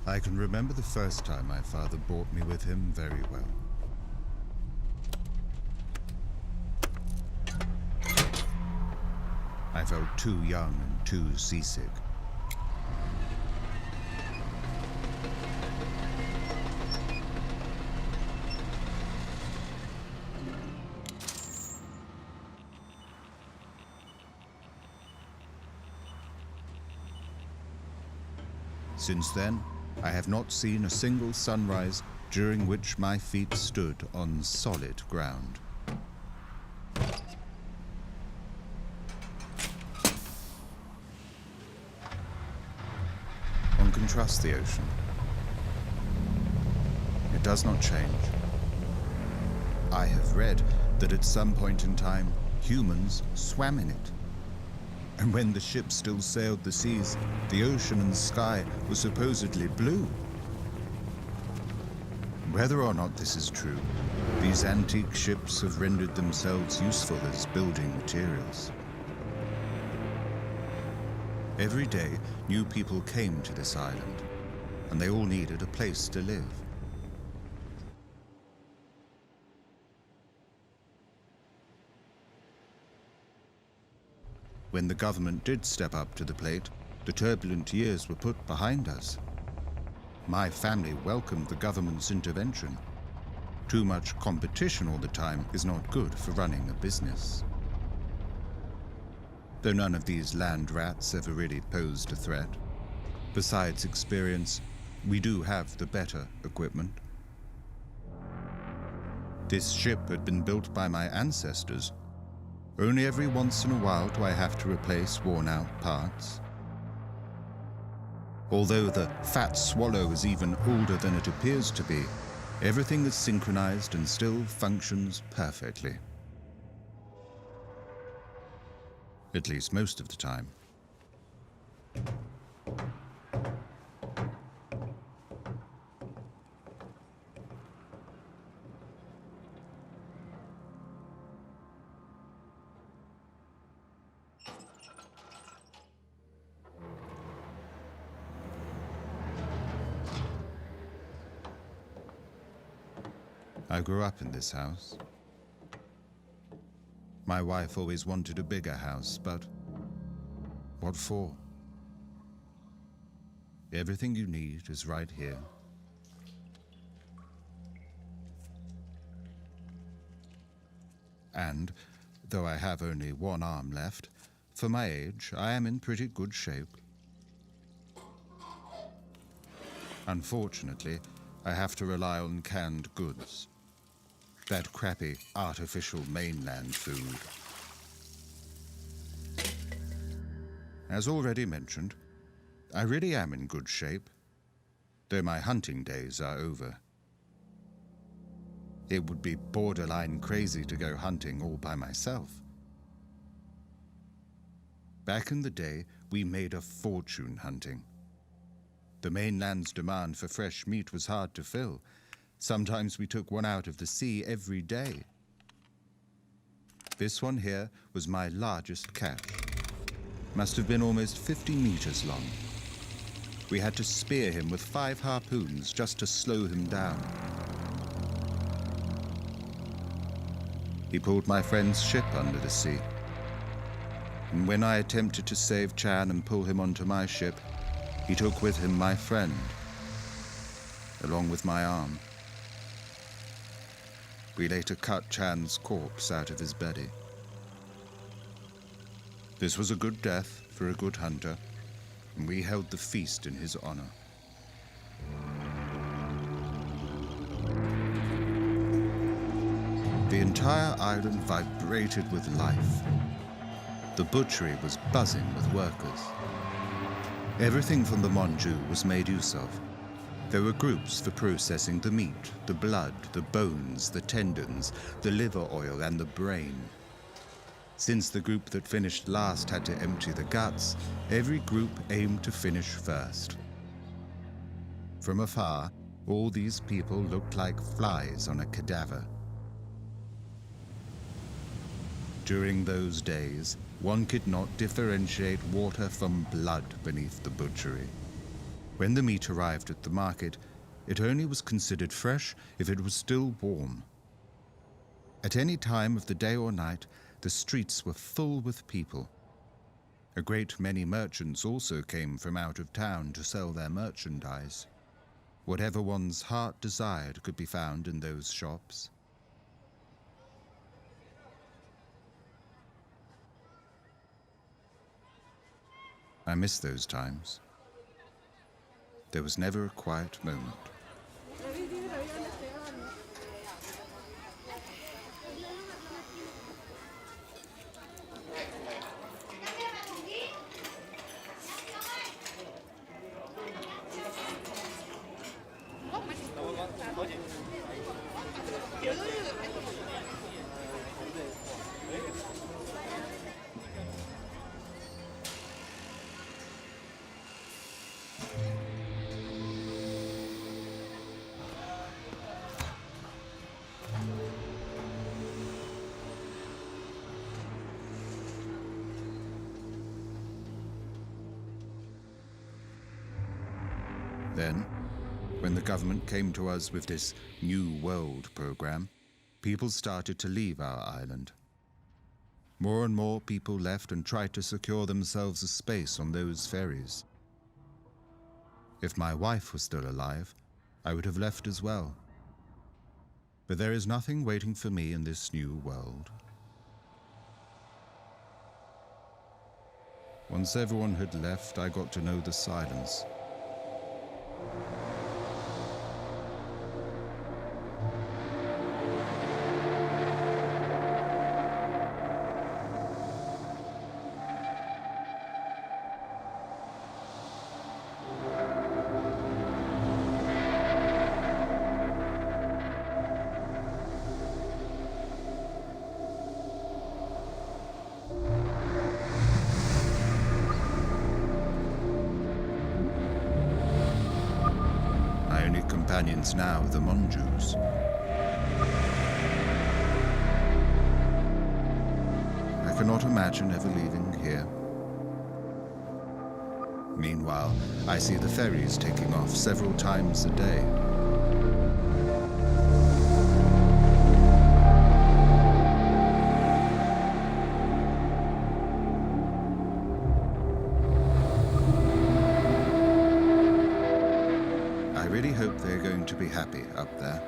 I can remember the first time my father brought me with him very well. I felt too young and too seasick. Since then, I have not seen a single sunrise during which my feet stood on solid ground. One can trust the ocean. It does not change. I have read that at some point in time, humans swam in it. And when the ship still sailed the seas, the ocean and sky were supposedly blue. Whether or not this is true, these antique ships have rendered themselves useful as building materials. Every day, new people came to this island, and they all needed a place to live. When the government did step up to the plate, the turbulent years were put behind us. My family welcomed the government's intervention. Too much competition all the time is not good for running a business. Though none of these land rats ever really posed a threat. Besides experience, we do have the better equipment. This ship had been built by my ancestors. Only every once in a while do I have to replace worn-out parts. Although the fat swallow is even older than it appears to be, everything is synchronized and still functions perfectly. At least most of the time. I grew up in this house. My wife always wanted a bigger house, but what for? Everything you need is right here. And, though I have only one arm left, for my age, I am in pretty good shape. Unfortunately, I have to rely on canned goods. That crappy, artificial mainland food. As already mentioned, I really am in good shape, though my hunting days are over. It would be borderline crazy to go hunting all by myself. Back in the day, we made a fortune hunting. The mainland's demand for fresh meat was hard to fill. Sometimes we took one out of the sea every day. This one here was my largest catch. Must have been almost 50 meters long. We had to spear him with 5 harpoons just to slow him down. He pulled my friend's ship under the sea. And when I attempted to save Chan and pull him onto my ship, he took with him my friend, along with my arm. We later cut Chan's corpse out of his belly. This was a good death for a good hunter, and we held the feast in his honor. The entire island vibrated with life. The butchery was buzzing with workers. Everything from the Monjo was made use of. There were groups for processing the meat, the blood, the bones, the tendons, the liver oil, and the brain. Since the group that finished last had to empty the guts, every group aimed to finish first. From afar, all these people looked like flies on a cadaver. During those days, one could not differentiate water from blood beneath the butchery. When the meat arrived at the market, it only was considered fresh if it was still warm. At any time of the day or night, the streets were full with people. A great many merchants also came from out of town to sell their merchandise. Whatever one's heart desired could be found in those shops. I miss those times. There was never a quiet moment. Then, when the government came to us with this New World program, people started to leave our island. More and more people left and tried to secure themselves a space on those ferries. If my wife was still alive, I would have left as well. But there is nothing waiting for me in this new world. Once everyone had left, I got to know the silence. My only companions now are the Monjos. I cannot imagine ever leaving here. Meanwhile, I see the ferries taking off several times a day. I really hope they're going to be happy up there.